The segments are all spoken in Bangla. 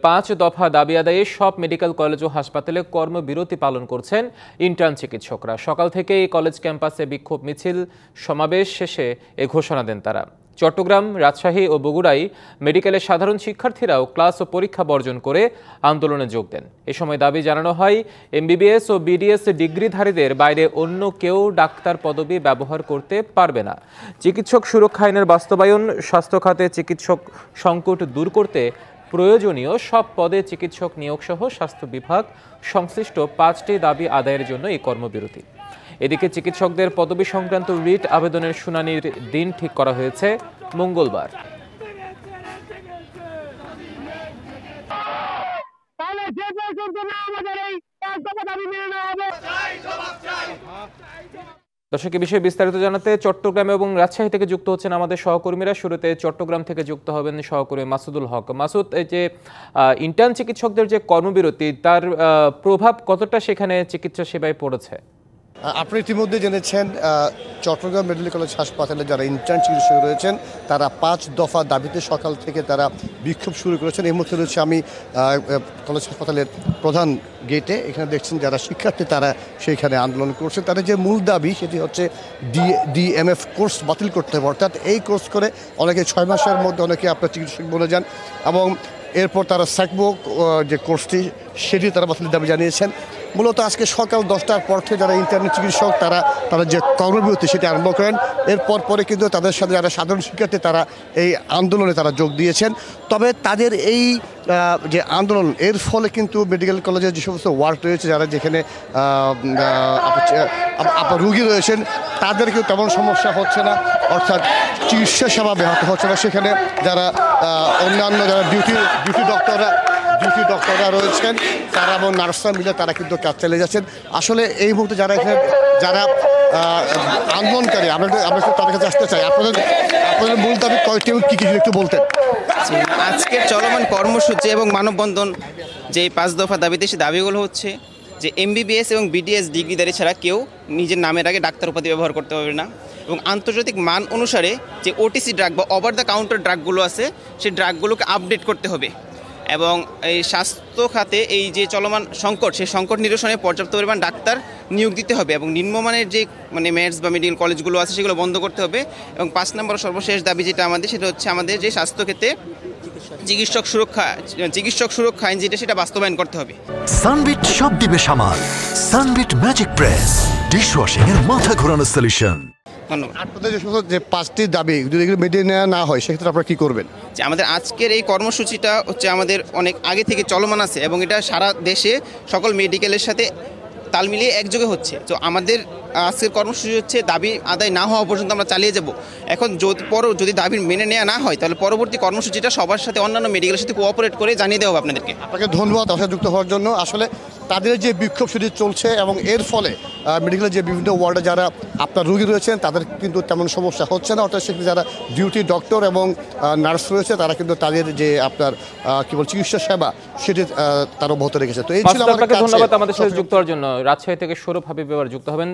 5 দফা দাবি আদায়ে সব মেডিকেল কলেজ ও হাসপাতালে কর্মবিরতি পালন করছেন ইন্টার্ন চিকিৎসকরা। সকাল থেকে এই কলেজ ক্যাম্পাসে বিক্ষোভ মিছিল সমাবেশ শেষে এ ঘোষণা দেন তারা। চট্টগ্রাম, রাজশাহী ও বগুড়ায় মেডিকেলের সাধারণ শিক্ষার্থীরাও ক্লাস ও পরীক্ষা বর্জন করে আন্দোলনে যোগ দেন। এ সময় দাবি জানানো হয়, এমবিবিএস ও বিডিএস ডিগ্রিধারীদের বাইরে অন্য কেউ ডাক্তার পদবি ব্যবহার করতে পারবে না। চিকিৎসক সুরক্ষা আইনের বাস্তবায়ন, স্বাস্থ্য খাতে চিকিৎসক সংকট দূর করতে প্রয়োজনীয় সব পদে চিকিৎসক নিয়োগ সহ স্বাস্থ্য বিভাগ সংশ্লিষ্ট 5টি দাবি আদায়ের জন্য এই কর্মবিরতি। এদিকে চিকিৎসকদের পদবি সংক্রান্ত রিট আবেদনের শুনানির দিন ঠিক করা হয়েছে মঙ্গলবার। দর্শক, এ বিষয়ে বিস্তারিত জানাতে চট্টগ্রাম এবং রাজশাহী থেকে যুক্ত হচ্ছেন আমাদের সহকর্মীরা। শুরুতে চট্টগ্রাম থেকে যুক্ত হবেন সহকর্মী মাসুদুল হক। মাসুদ, এই যে ইন্টার্ন চিকিৎসকদের যে কর্মবিরতি, তার প্রভাব কতটা সেখানে চিকিৎসা সেবায় পড়েছে? আপনি ইতিমধ্যে জেনেছেন, চট্টগ্রাম মেডিকেল কলেজ হাসপাতালে যারা ইন্টার্ন চিকিৎসক রয়েছেন তারা 5 দফা দাবিতে সকাল থেকে তারা বিক্ষোভ শুরু করেছেন। এই মুহূর্তে রয়েছে আমি কলেজ হাসপাতালের প্রধান গেটে। এখানে দেখছেন যারা শিক্ষার্থী তারা সেইখানে আন্দোলন করছে। তাদের যে মূল দাবি সেটি হচ্ছে ডিএমএফ কোর্স বাতিল করতে হবে। অর্থাৎ এই কোর্স করে অনেকে 6 মাসের মধ্যে অনেকে আপনার চিকিৎসক বলে যান এবং এরপর তারা সাকবো যে কোর্সটি সেটি তারা বাতিলের দাবি জানিয়েছেন। মূলত আজকে সকাল 10টার পর থেকে যারা ইন্টার্ন চিকিৎসক তারা যে কর্মবিরতি সেটি আরম্ভ করেন। এরপর পরে কিন্তু তাদের সাথে যারা সাধারণ শিক্ষার্থী তারা এই আন্দোলনে তারা যোগ দিয়েছেন। তবে তাদের এই যে আন্দোলন, এর ফলে কিন্তু মেডিকেল কলেজের যে সমস্ত ওয়ার্ড রয়েছে, যারা যেখানে আপনার রুগী রয়েছেন তাদের কিন্তু তেমন সমস্যা হচ্ছে না, অর্থাৎ চিকিৎসা সেবা ব্যাহত হচ্ছে না। সেখানে যারা অন্যান্য যারা ডিউটি ডক্টররা রয়েছেন তারা এবং নার্সরা মিলে তারা কিন্তু কাজ চালিয়ে যাচ্ছেন। আসলে এই মুহূর্তে যারা এখানে যারা আন্দোলনকারী, আমরা তাদের কাছে আসতে চাই, আপনাদের মূল দাবি কয়টি কী কিছু একটু বলতেন? আজকের চলমান কর্মসূচি এবং মানববন্ধন যে 5 দফা দাবিতে, সে দাবিগুলো হচ্ছে যে এমবিবিএস এবং বিডিএস ডিগ্রিধারী ছাড়া কেউ নিজের নামের আগে ডাক্তার উপাধি ব্যবহার করতে পারবে না, এবং আন্তর্জাতিক মান অনুসারে যে ওটিসি ড্রাগ বা ওভার দ্য কাউন্টার ড্রাগগুলো আছে সেই ড্রাগগুলোকে আপডেট করতে হবে, এবং এই স্বাস্থ্য খাতে এই যে চলমান সংকট, সেই সংকট নিরসনে পর্যাপ্ত পরিমাণ ডাক্তার নিয়োগ দিতে হবে, এবং নিম্নমানের যে মেডস বা মেডিকেল কলেজগুলো আছে সেগুলো বন্ধ করতে হবে। এবং 5 নম্বর সর্বশেষ দাবি যেটা আমাদের, সেটা হচ্ছে আমাদের যে স্বাস্থ্যক্ষেত্রে চিকিৎসক সুরক্ষা আইন যেটা, সেটা বাস্তবায়ন করতে হবে। সানবিট সব দিবে সামাল। সানবিট ম্যাজিক প্রেস ডিশওয়াশিং এর মাথা ঘোরানো সলিউশন। ধন্যবাদ। আপনাদের যে 5টি দাবি যদি এগুলো মেনে নেওয়া না হয় সেক্ষেত্রে আপনারা কী করবেন? যে আমাদের আজকের এই কর্মসূচিটা হচ্ছে আমাদের অনেক আগে থেকে চলমান আছে, এবং এটা সারা দেশে সকল মেডিকেলের সাথে তাল মিলিয়ে একযোগে হচ্ছে। তো আমাদের আজকের কর্মসূচি হচ্ছে দাবি আদায় না হওয়া পর্যন্ত আমরা চালিয়ে যাব। এখন যদি দাবি মেনে নেওয়া না হয় তাহলে পরবর্তী কর্মসূচিটা সবার সাথে অন্যান্য মেডিকেলের সাথে কোঅপারেট করে জানিয়ে দেওয়া হবে আপনাদেরকে। আপনাকে ধন্যবাদ আমার সাথে যুক্ত হওয়ার জন্য। আসলে তাদের যে বিক্ষোভ সেটি চলছে, এবং এর ফলে মেডিকেলের যে বিভিন্ন ওয়ার্ডে যারা আপনার রোগী রয়েছেন তাদের কিন্তু তেমন সমস্যা হচ্ছে না, অর্থাৎ সেখানে যারা ডিউটি ডক্টর এবং নার্স রয়েছে তারা কিন্তু তাদের যে আপনার চিকিৎসা সেবা সেটি তারা অব্যাহত রেখেছে। তো এই ছিল আপনাকে ধন্যবাদ আমাদের সাথে যুক্ত হওয়ার জন্য। রাজশাহী থেকে সৌরভ হাবিব এবার যুক্ত হবেন।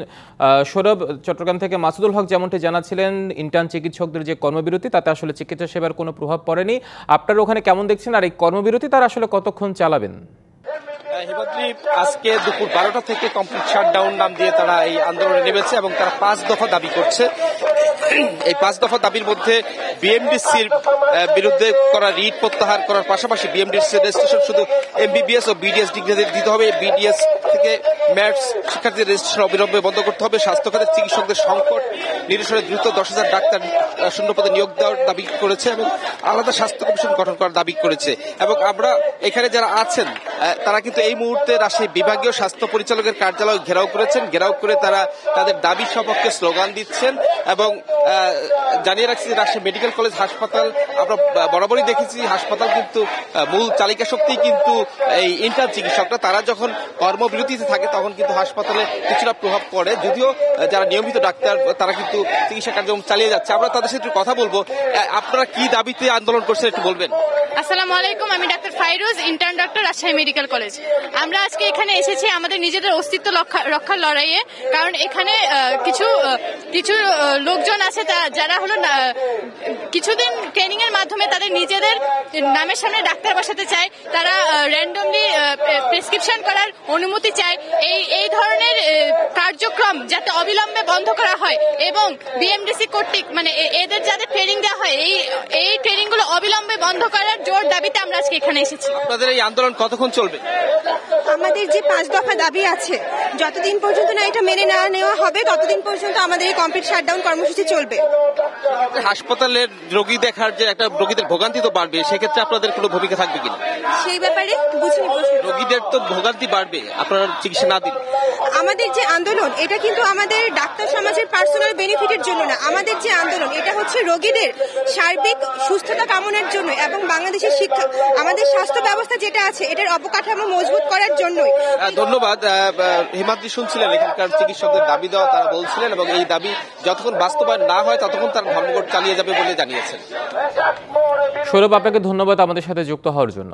সৌরভ, চট্টগ্রাম থেকে মাসুদুল হক যেমনটি জানাচ্ছিলেন, ইন্টার্ন চিকিৎসকদের যে কর্মবিরতি তাতে আসলে চিকিৎসা সেবার কোনো প্রভাব পড়েনি। আপনারা ওখানে কেমন দেখছেন, আর এই কর্মবিরতি তারা আসলে কতক্ষণ চালাবেন? হিমাদ্রি, আজকে দুপুর 12টা থেকে কমপ্লিট শাটডাউন নাম দিয়ে তারা এই আন্দোলনে নেমেছে, এবং তারা 5 দফা দাবি করছে। এই 5 দফা দাবির মধ্যে বিএমডিসির বিরুদ্ধে করা রিট প্রত্যাহার করার পাশাপাশি বিএমডিসির রেজিস্ট্রেশন শুধু এমবিবিএস ও বিডিএস ডিগ্রিধারীদের দিতে হবে, বিডিএস থেকে ম্যাটস শিক্ষার্থীদের রেজিস্ট্রেশন অবিলম্বে বন্ধ করতে হবে, স্বাস্থ্য খাতের চিকিৎসকদের সংকট নিরসনে দ্রুত 10,000 ডাক্তার শূন্যপদে নিয়োগ দেওয়ার দাবি করেছে, এবং আলাদা স্বাস্থ্য কমিশন গঠন করার দাবি করেছে। এবং আমরা এখানে যারা আছেন তারা কিন্তু এই মুহূর্তে রাজশাহী বিভাগীয় স্বাস্থ্য পরিচালকের কার্যালয় ঘেরাও করেছেন। ঘেরাও করে তারা তাদের দাবি সপক্ষে স্লোগান দিচ্ছেন, এবং জানিয়ে রাখছি যে রাজশাহী মেডিকেল কলেজ হাসপাতাল আমরা বরাবরই দেখেছি, হাসপাতাল কিন্তু মূল চালিকা শক্তি কিন্তু এই ইন্টার্ন চিকিৎসকরা। তারা যখন কর্মবিরতিতে থাকে তখন কিন্তু হাসপাতালে কিছুটা প্রভাব পড়ে, যদিও যারা নিয়মিত ডাক্তার তারা কিন্তু চিকিৎসা কার্যক্রম চালিয়ে যাচ্ছে। আমরা তাদের সাথে কথা বলবো। আপনারা কি দাবিতে আন্দোলন করছেন একটু বলবেন? আসসালামু আলাইকুম, আমি doctor Fairuz, intern doctor, Rajshahi medical college. আমরা আজকে এখানে এসেছি আমাদের নিজেদের অস্তিত্ব রক্ষার লড়াইয়ে, কারণ এখানে কিছু লোকজন আছে যারা হলো কিছুদিন ট্রেনিং এর মাধ্যমে তাদের নিজেদের নামের সামনে ডাক্তার বসাতে চায়, তারা র্যান্ডমলি প্রেসক্রিপশন করার অনুমতি চায়। এই ধরনের কার্যক্রম যাতে অবিলম্বে বন্ধ করা হয় এবং বিএমডিসি কর্তৃক মানে এদের যাদের ট্রেনিং দেওয়া হয় এই ট্রেনিং গুলো অবিলম্বে বন্ধ করার জোর দাবিতে আমরা আজকে এখানে এসেছি। আপনাদের এই আন্দোলন কতক্ষণ চলবে? আমাদের যে 5 দফা দাবি আছে, যতদিন পর্যন্ত না এটা মেনে না নেওয়া হবে ততদিন পর্যন্ত আমাদের এই কমপ্লিট শাটডাউন কর্মসূচি চলবে। হাসপাতালের রোগী দেখার যে একটা রোগীদের ভোগান্তি তো বাড়বে, সেক্ষেত্রে আপনাদের কোনো ভূমিকা থাকবে কিনা? সেই ব্যাপারে বুঝিনি। রোগীদের তো ভোগান্তি বাড়বে আপনারা চিকিৎসা না দিলে। আমাদের যে আন্দোলন এটা কিন্তু আমাদের ডাক্তার সমাজের পার্সোনাল বেনিফিটের জন্য না, আমাদের যে আন্দোলন এটা হচ্ছে রোগীদের সার্বিক সুস্থতা কামনার জন্য এবং বাংলাদেশের শিক্ষা আমাদের স্বাস্থ্য ব্যবস্থা যেটা আছে এটার অবকাঠামো মজবুত করার জন্যই। ধন্যবাদ। হিমাদ্রি শুনছিলেন এখানকার চিকিৎসকদের দাবি দেওয়া, তারা বলছিলেন এবং এই দাবি যতক্ষণ বাস্তবায়ন না হয় ততক্ষণ তারা ধর্মঘট চালিয়ে যাবে বলে জানিয়েছেন। সৌরভ, আপনাকে ধন্যবাদ আমাদের সাথে যুক্ত হওয়ার জন্য।